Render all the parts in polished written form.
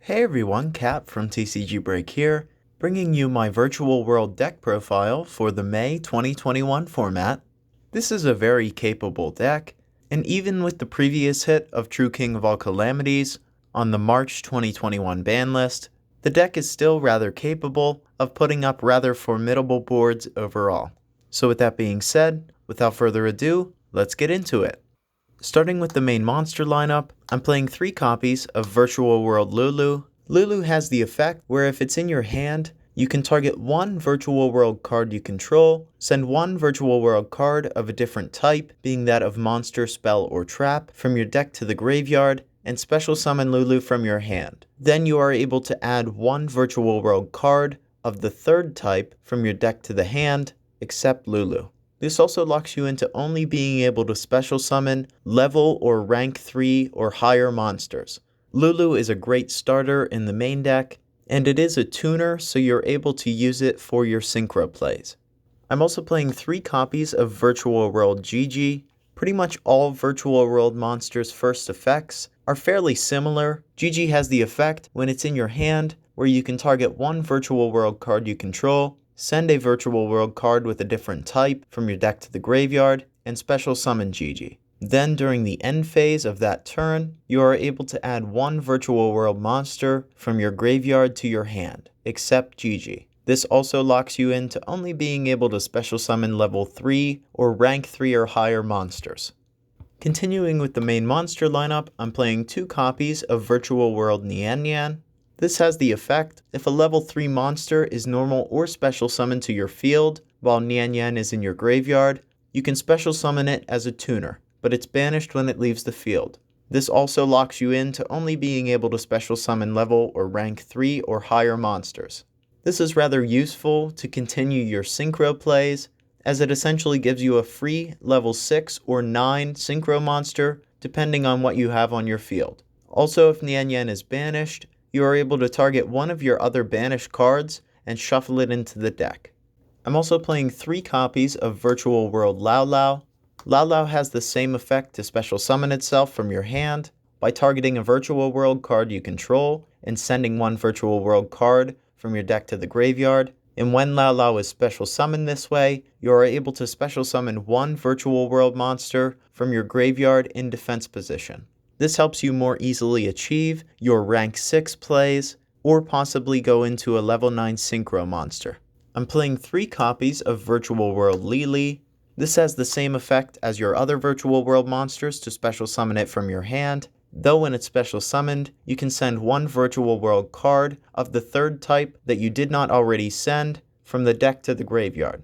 Hey everyone, Cap from TCG Break here, bringing you my virtual world deck profile for the May 2021 format. This is a very capable deck, and even with the previous hit of True King of All Calamities on the March 2021 ban list, the deck is still rather capable of putting up rather formidable boards overall. So with that being said, without further ado, let's get into it. Starting with the main monster lineup, I'm playing 3 copies of Virtual World Lulu. Lulu has the effect where if it's in your hand, you can target one Virtual World card you control, send one Virtual World card of a different type, being that of monster, spell, or trap, from your deck to the graveyard, and special summon Lulu from your hand. Then you are able to add one Virtual World card of the third type from your deck to the hand, except Lulu. This also locks you into only being able to special summon level or rank 3 or higher monsters. Lulu is a great starter in the main deck, and it is a tuner, so you're able to use it for your Synchro plays. I'm also playing 3 copies of Virtual World Gigi. Pretty much all Virtual World monsters' first effects are fairly similar. Gigi has the effect when it's in your hand, where you can target one Virtual World card you control, send a Virtual World card with a different type from your deck to the graveyard, and special summon Gigi. Then during the end phase of that turn, you are able to add one Virtual World monster from your graveyard to your hand, except Gigi. This also locks you into only being able to special summon level 3 or rank 3 or higher monsters. Continuing with the main monster lineup, I'm playing 2 copies of Virtual World Nian Nian. This has the effect, if a level 3 monster is normal or special summoned to your field while Nian Nian is in your graveyard, you can special summon it as a tuner, but it's banished when it leaves the field. This also locks you into only being able to special summon level or rank 3 or higher monsters. This is rather useful to continue your Synchro plays, as it essentially gives you a free level 6 or 9 Synchro monster depending on what you have on your field. Also, if Nian Nian is banished, you are able to target one of your other banished cards and shuffle it into the deck. I'm also playing 3 copies of Virtual World Lao Lao. Lao Lao has the same effect to special summon itself from your hand by targeting a Virtual World card you control and sending one Virtual World card from your deck to the graveyard. And when Lao Lao is special summoned this way, you are able to special summon one Virtual World monster from your graveyard in defense position. This helps you more easily achieve your rank 6 plays, or possibly go into a level 9 Synchro monster. I'm playing 3 copies of Virtual World Lili. This has the same effect as your other Virtual World monsters to special summon it from your hand, though when it's special summoned, you can send one Virtual World card of the third type that you did not already send from the deck to the graveyard.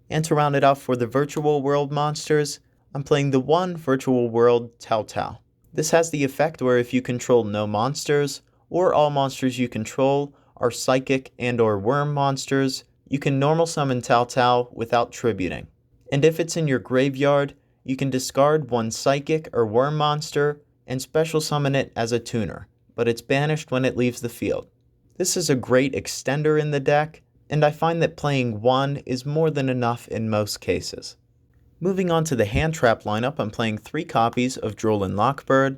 And to round it out for the Virtual World monsters, I'm playing the 1 Virtual World Tao Tao. This has the effect where if you control no monsters, or all monsters you control are psychic and or worm monsters, you can normal summon Tao Tao without tributing. And if it's in your graveyard, you can discard one psychic or worm monster and special summon it as a tuner, but it's banished when it leaves the field. This is a great extender in the deck, and I find that playing 1 is more than enough in most cases. Moving on to the hand trap lineup, I'm playing 3 copies of Drollin Lockbird.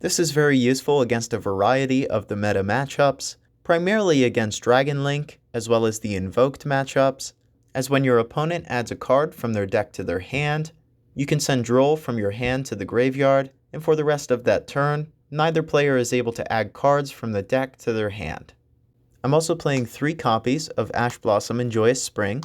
This is very useful against a variety of the meta matchups, primarily against Dragon Link, as well as the invoked matchups, as when your opponent adds a card from their deck to their hand, you can send Droll from your hand to the graveyard, and for the rest of that turn, neither player is able to add cards from the deck to their hand. I'm also playing 3 copies of Ash Blossom and Joyous Spring.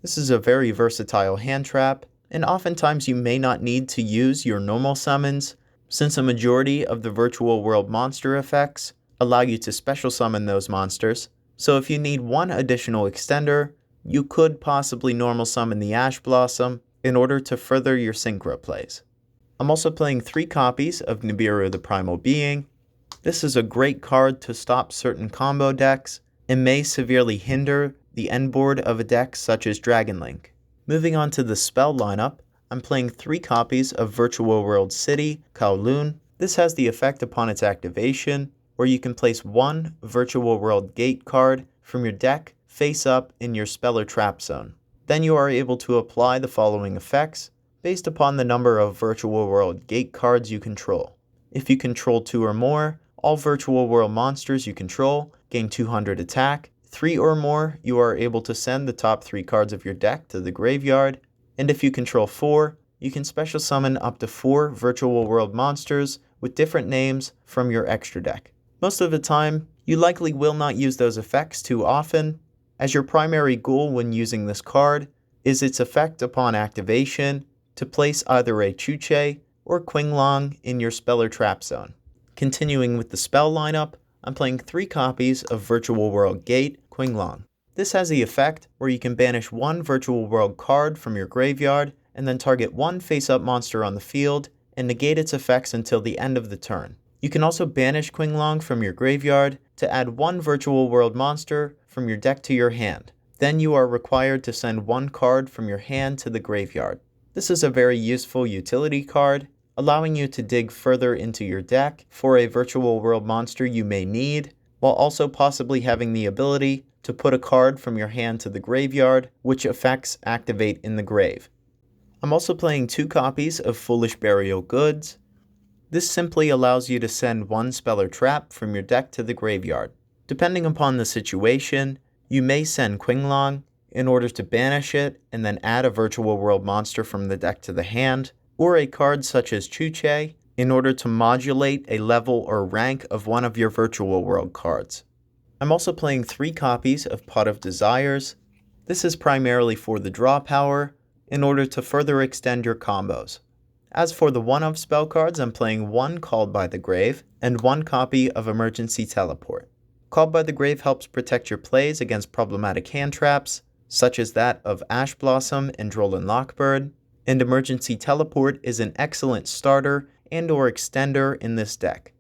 This is a very versatile hand trap, and oftentimes you may not need to use your normal summons, since a majority of the Virtual World monster effects allow you to special summon those monsters, so if you need one additional extender, you could possibly normal summon the Ash Blossom in order to further your Synchro plays. I'm also playing 3 copies of Nibiru the Primal Being. This is a great card to stop certain combo decks, and may severely hinder the end board of a deck such as Dragon Link. Moving on to the spell lineup, I'm playing 3 copies of Virtual World City, Kowloon. This has the effect upon its activation, where you can place one Virtual World Gate card from your deck face up in your spell or trap zone. Then you are able to apply the following effects based upon the number of Virtual World Gate cards you control. If you control 2 or more, All virtual world monsters you control gain 200 attack. 3 or more, you are able to send the top 3 cards of your deck to the graveyard. And if you control 4, you can special summon up to 4 virtual world monsters with different names from your extra deck. Most of the time, you likely will not use those effects too often, as your primary goal when using this card is its effect upon activation to place either a Chuche or Qinglong in your spell or trap zone. Continuing with the spell lineup, I'm playing 3 copies of Virtual World Gate Qinglong. This has the effect where you can banish 1 Virtual World card from your graveyard and then target 1 face-up monster on the field and negate its effects until the end of the turn. You can also banish Qinglong from your graveyard to add 1 Virtual World monster from your deck to your hand. Then you are required to send 1 card from your hand to the graveyard. This is a very useful utility card, allowing you to dig further into your deck for a virtual world monster you may need, while also possibly having the ability to put a card from your hand to the graveyard, which effects activate in the grave. I'm also playing 2 copies of Foolish Burial Goods. This simply allows you to send 1 spell or trap from your deck to the graveyard. Depending upon the situation, you may send Qinglong in order to banish it and then add a virtual world monster from the deck to the hand, or a card such as Chuche in order to modulate a level or rank of one of your virtual world cards. I'm also playing 3 copies of Pot of Desires. This is primarily for the draw power in order to further extend your combos. As for the one-of spell cards, I'm playing 1 Called by the Grave and 1 copy of Emergency Teleport. Called by the Grave helps protect your plays against problematic hand traps, such as that of Ash Blossom and Drollin Lockbird, and Emergency Teleport is an excellent starter and or extender in this deck.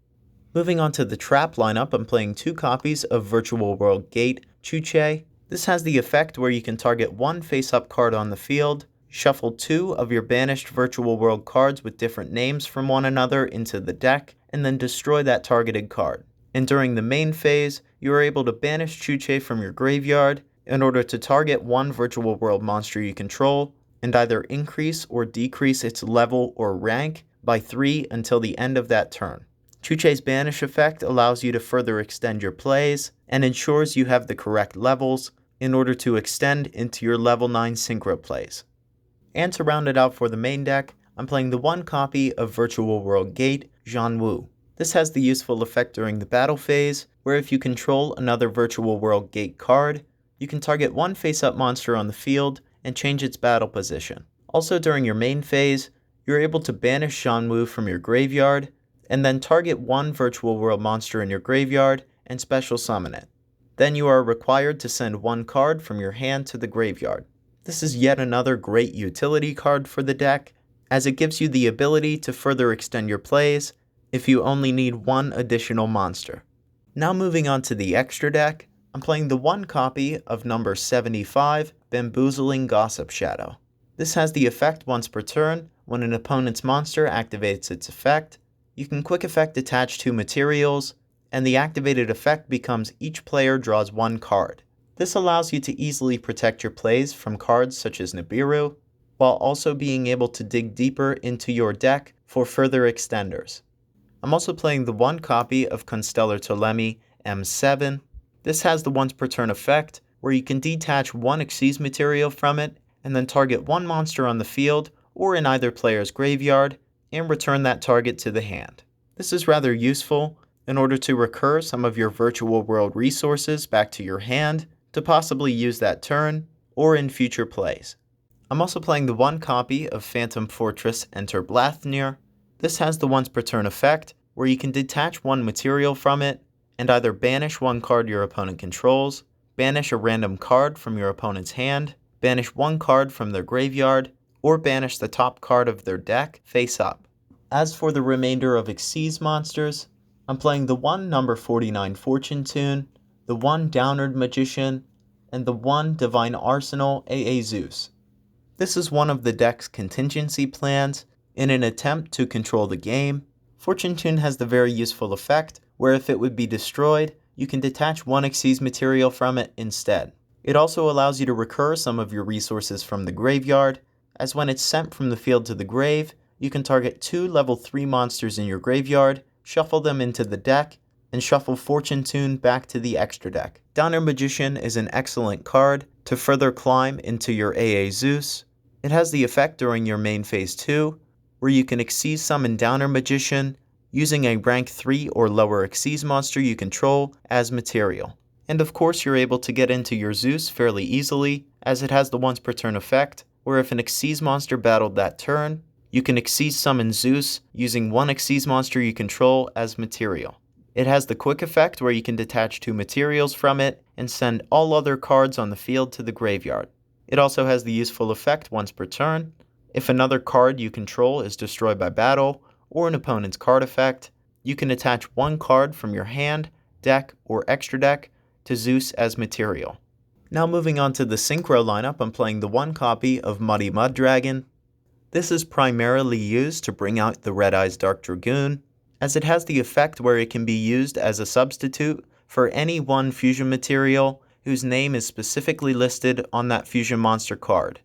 Moving on to the trap lineup, I'm playing 2 copies of Virtual World Gate Chuche. This has the effect where you can target 1 face-up card on the field, shuffle 2 of your banished Virtual World cards with different names from one another into the deck, and then destroy that targeted card. And during the main phase, you are able to banish Chuche from your graveyard in order to target 1 Virtual World monster you control, and either increase or decrease its level or rank by 3 until the end of that turn. Chuche's banish effect allows you to further extend your plays and ensures you have the correct levels in order to extend into your level 9 Synchro plays. And to round it out for the main deck, I'm playing the 1 copy of Virtual World Gate Zhanwu. This has the useful effect during the battle phase, where if you control another Virtual World Gate card, you can target 1 face-up monster on the field and change its battle position. Also during your main phase, you're able to banish Zhanwu from your graveyard, and then target 1 Virtual World monster in your graveyard and special summon it. Then you are required to send 1 card from your hand to the graveyard. This is yet another great utility card for the deck, as it gives you the ability to further extend your plays if you only need 1 additional monster. Now moving on to the extra deck, I'm playing the 1 copy of number 75, Bamboozling Gossip Shadow. This has the effect once per turn, when an opponent's monster activates its effect, you can quick effect attach 2 materials, and the activated effect becomes each player draws 1 card. This allows you to easily protect your plays from cards such as Nibiru, while also being able to dig deeper into your deck for further extenders. I'm also playing the 1 copy of Constellar Ptolemy M7. This has the once per turn effect, where you can detach 1 Xyz material from it, and then target 1 monster on the field or in either player's graveyard, and return that target to the hand. This is rather useful in order to recur some of your virtual world resources back to your hand to possibly use that turn or in future plays. I'm also playing the 1 copy of Phantom Fortress Enter Blathnir. This has the once per turn effect, where you can detach 1 material from it, and either banish 1 card your opponent controls, banish a random card from your opponent's hand, banish 1 card from their graveyard, or banish the top card of their deck face up. As for the remainder of Xyz monsters, I'm playing the 1 number 49 Fortune Tune, the 1 Downward Magician, and the 1 Divine Arsenal AA Zeus. This is one of the deck's contingency plans in an attempt to control the game. Fortune Tune has the very useful effect where if it would be destroyed, you can detach 1 Xyz material from it instead. It also allows you to recur some of your resources from the graveyard, as when it's sent from the field to the grave, you can target 2 level 3 monsters in your graveyard, shuffle them into the deck, and shuffle Fortune Tune back to the extra deck. Downer Magician is an excellent card to further climb into your AA Zeus. It has the effect during your main phase 2, where you can Xyz summon Downer Magician using a rank 3 or lower Xyz monster you control as material. And of course you're able to get into your Zeus fairly easily, as it has the once per turn effect, where if an Xyz monster battled that turn, you can Xyz summon Zeus using one Xyz monster you control as material. It has the quick effect where you can detach 2 materials from it and send all other cards on the field to the graveyard. It also has the useful effect once per turn. If another card you control is destroyed by battle or an opponent's card effect, you can attach one card from your hand, deck, or extra deck to Zeus as material. Now moving on to the Synchro lineup, I'm playing the 1 copy of Muddy Mud Dragon. This is primarily used to bring out the Red Eyes Dark Dragoon, as it has the effect where it can be used as a substitute for any one fusion material whose name is specifically listed on that fusion monster card.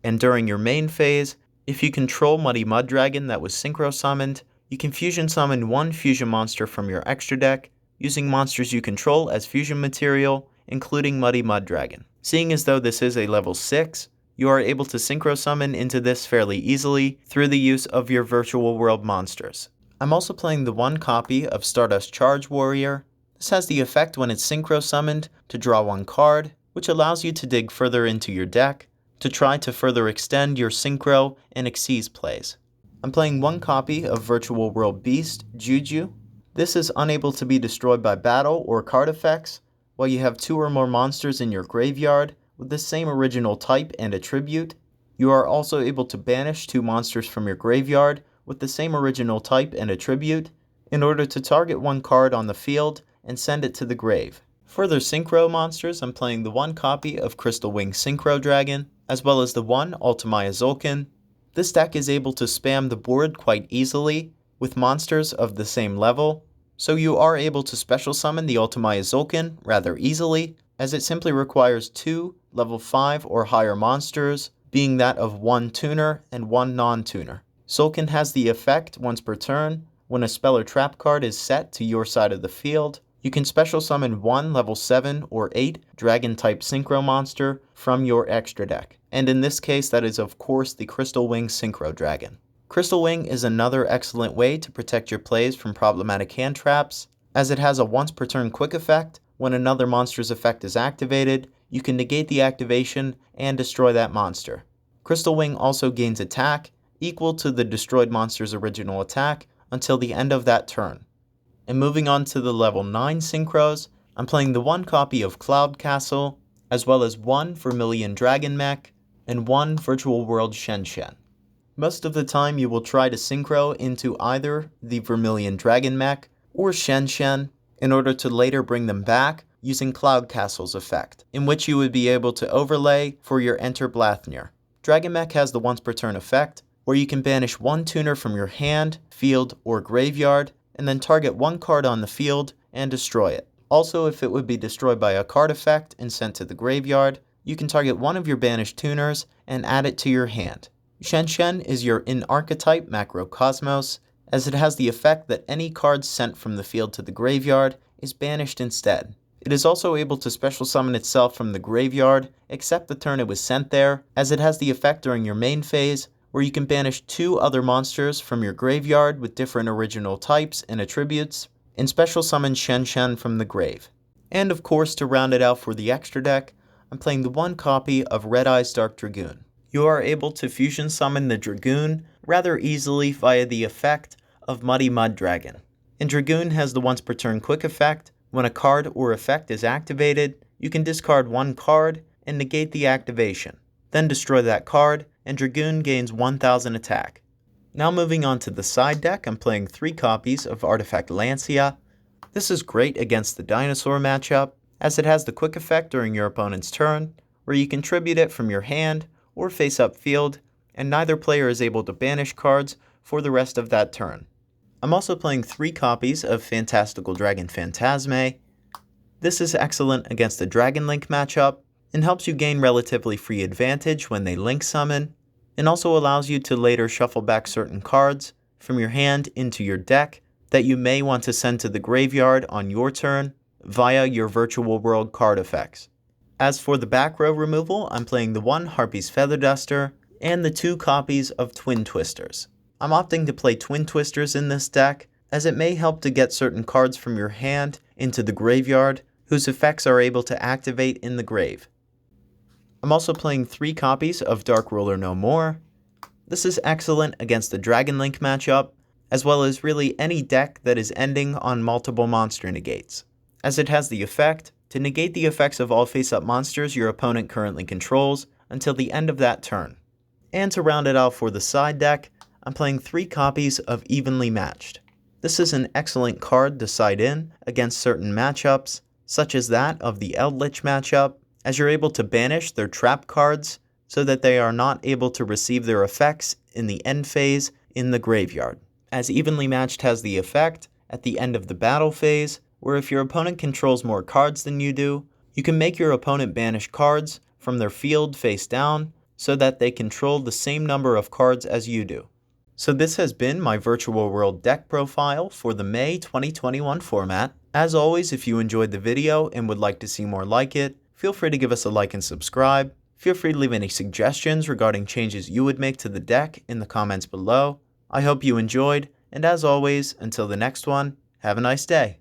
And during your main phase, if you control Muddy Mud Dragon that was Synchro summoned, you can fusion summon one fusion monster from your extra deck using monsters you control as fusion material, including Muddy Mud Dragon. Seeing as though this is a level 6, you are able to Synchro summon into this fairly easily through the use of your virtual world monsters. I'm also playing the 1 copy of Stardust Charge Warrior. This has the effect when it's Synchro summoned to draw 1 card, which allows you to dig further into your deck to try to further extend your Synchro and Xyz plays. I'm playing 1 copy of Virtual World Beast, Juju. This is unable to be destroyed by battle or card effects, while you have 2 or more monsters in your graveyard with the same original type and attribute. You are also able to banish 2 monsters from your graveyard with the same original type and attribute in order to target 1 card on the field and send it to the grave. For their Synchro monsters, I'm playing the 1 copy of Crystal Wing Synchro Dragon, as well as the 1 Ultimaya Zulkin. This deck is able to spam the board quite easily with monsters of the same level, so you are able to special summon the Ultimaya Zulkin rather easily, as it simply requires 2 level 5 or higher monsters, being that of 1 tuner and 1 non-tuner. Zulkin has the effect once per turn, when a spell or trap card is set to your side of the field, you can special summon 1 level 7 or 8 dragon type Synchro monster from your extra deck. And in this case, that is of course the Crystal Wing Synchro Dragon. Crystal Wing is another excellent way to protect your plays from problematic hand traps, as it has a once per turn quick effect. When another monster's effect is activated, you can negate the activation and destroy that monster. Crystal Wing also gains attack equal to the destroyed monster's original attack until the end of that turn. And moving on to the level 9 Synchros, I'm playing the 1 copy of Cloud Castle, as well as 1 Vermilion Dragon Mech, and 1 Virtual World Shen Shen. Most of the time you will try to Synchro into either the Vermilion Dragon Mech or Shen Shen in order to later bring them back using Cloud Castle's effect, in which you would be able to overlay for your Enter Blathnir. Dragon Mech has the once per turn effect, where you can banish 1 tuner from your hand, field, or graveyard, and then target 1 card on the field and destroy it. Also, if it would be destroyed by a card effect and sent to the graveyard, you can target 1 of your banished tuners and add it to your hand. Shen Shen is your in-archetype Macrocosmos, as it has the effect that any card sent from the field to the graveyard is banished instead. It is also able to special summon itself from the graveyard, except the turn it was sent there, as it has the effect during your main phase, where you can banish 2 other monsters from your graveyard with different original types and attributes, and special summon Shen Shen from the grave. And of course, to round it out for the extra deck, I'm playing the 1 copy of Red Eyes Dark Dragoon. You are able to fusion summon the Dragoon rather easily via the effect of Muddy Mud Dragon. And Dragoon has the once per turn quick effect. When a card or effect is activated, you can discard 1 card and negate the activation. Then destroy that card, and Dragoon gains 1000 attack. Now moving on to the side deck, I'm playing 3 copies of Artifact Lancia. This is great against the dinosaur matchup, as it has the quick effect during your opponent's turn, where you can tribute it from your hand or face-up field, and neither player is able to banish cards for the rest of that turn. I'm also playing 3 copies of Fantastical Dragon Phantasme. This is excellent against the Dragon Link matchup, and helps you gain relatively free advantage when they link summon, and also allows you to later shuffle back certain cards from your hand into your deck that you may want to send to the graveyard on your turn via your virtual world card effects. As for the back row removal, I'm playing the 1 Harpy's Feather Duster and the 2 copies of Twin Twisters. I'm opting to play Twin Twisters in this deck, as it may help to get certain cards from your hand into the graveyard, whose effects are able to activate in the grave. I'm also playing 3 copies of Dark Ruler No More. This is excellent against the Dragon Link matchup, as well as really any deck that is ending on multiple monster negates, as it has the effect to negate the effects of all face-up monsters your opponent currently controls until the end of that turn. And to round it out for the side deck, I'm playing 3 copies of Evenly Matched. This is an excellent card to side in against certain matchups, such as that of the Eldritch matchup, as you're able to banish their trap cards so that they are not able to receive their effects in the end phase in the graveyard. As Evenly Matched has the effect at the end of the battle phase, where if your opponent controls more cards than you do, you can make your opponent banish cards from their field face down so that they control the same number of cards as you do. So this has been my virtual world deck profile for the May 2021 format. As always, if you enjoyed the video and would like to see more like it, feel free to give us a like and subscribe. Feel free to leave any suggestions regarding changes you would make to the deck in the comments below. I hope you enjoyed, and as always, until the next one, have a nice day.